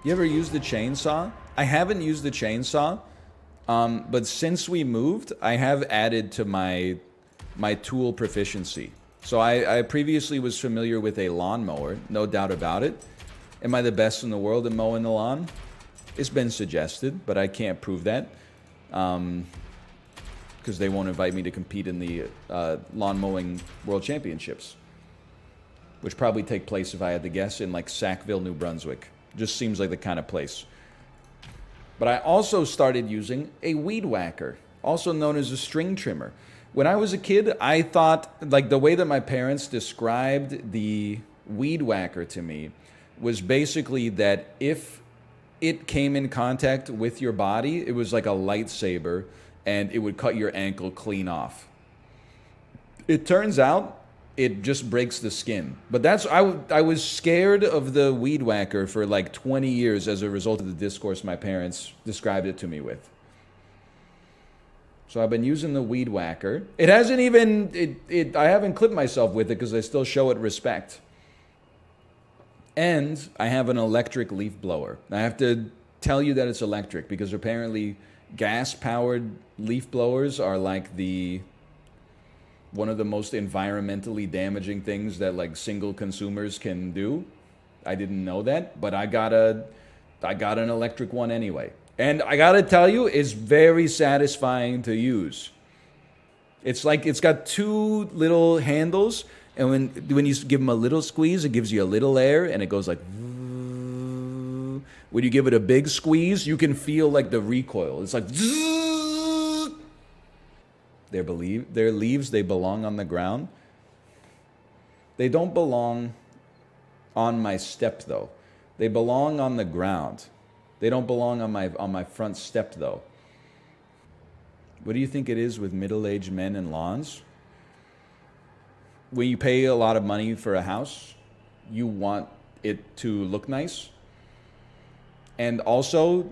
You ever used the chainsaw? I haven't used the chainsaw, but since we moved, I have added to my tool proficiency. So I previously was familiar with a lawnmower, no doubt about it. Am I the best in the world at mowing the lawn? It's been suggested, but I can't prove that. Because they won't invite me to compete in the lawn mowing world championships. Which probably take place, if I had to guess, in like Sackville, New Brunswick. Just seems like the kind of place. But I also started using a weed whacker, also known as a string trimmer. When I was a kid, I thought, like the way that my parents described the weed whacker to me was basically that if it came in contact with your body, it was like a lightsaber and it would cut your ankle clean off. It turns out it just breaks the skin. But that's I was scared of the weed whacker for like 20 years as a result of the discourse my parents described it to me with. So I've been using the weed whacker. It hasn't even, I haven't clipped myself with it because I still show it respect. And I have an electric leaf blower. I have to tell you that it's electric because apparently gas-powered leaf blowers are like one of the most environmentally damaging things that like single consumers can do. I didn't know that, but I got an electric one anyway. And I gotta tell you, it's very satisfying to use. It's like it's got two little handles, and when you give them a little squeeze, it gives you a little air, and it goes like. When you give it a big squeeze, you can feel like the recoil. It's like. Their leaves, they belong on the ground. They don't belong on my step though. They belong on the ground. They don't belong on my front step though. What do you think it is with middle-aged men and lawns? When you pay a lot of money for a house, you want it to look nice. And also,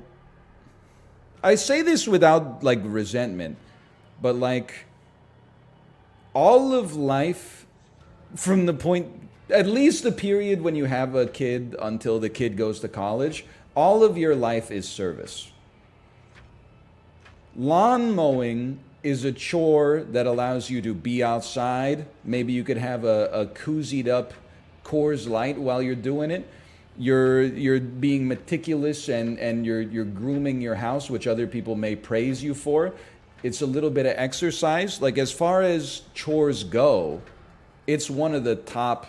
I say this without like resentment, but like all of life from the point, at least the period when you have a kid until the kid goes to college, all of your life is service. Lawn mowing is a chore that allows you to be outside. Maybe you could have a koozied up Coors Light while you're doing it. You're being meticulous and you're grooming your house, which other people may praise you for. It's a little bit of exercise. Like as far as chores go, it's one of the top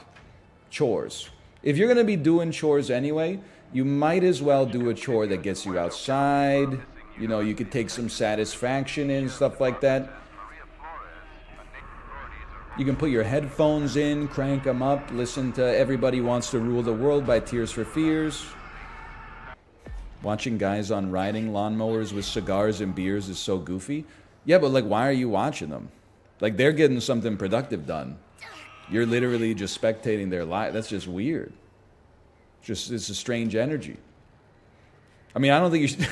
chores. If you're gonna be doing chores anyway, you might as well do a chore that gets you outside. You know, you could take some satisfaction in, stuff like that. You can put your headphones in, crank them up, listen to Everybody Wants to Rule the World by Tears for Fears. Watching guys on riding lawnmowers with cigars and beers is so goofy. Yeah, but like, why are you watching them? Like, they're getting something productive done. You're literally just spectating their life. That's just weird. It's a strange energy. I mean, I don't think you should...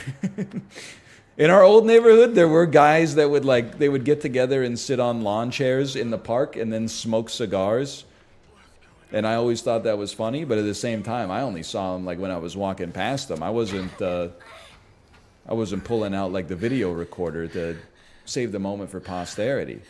In our old neighborhood, there were guys that they would get together and sit on lawn chairs in the park and then smoke cigars. And I always thought that was funny, but at the same time, I only saw them like when I was walking past them. I wasn't pulling out like the video recorder to save the moment for posterity.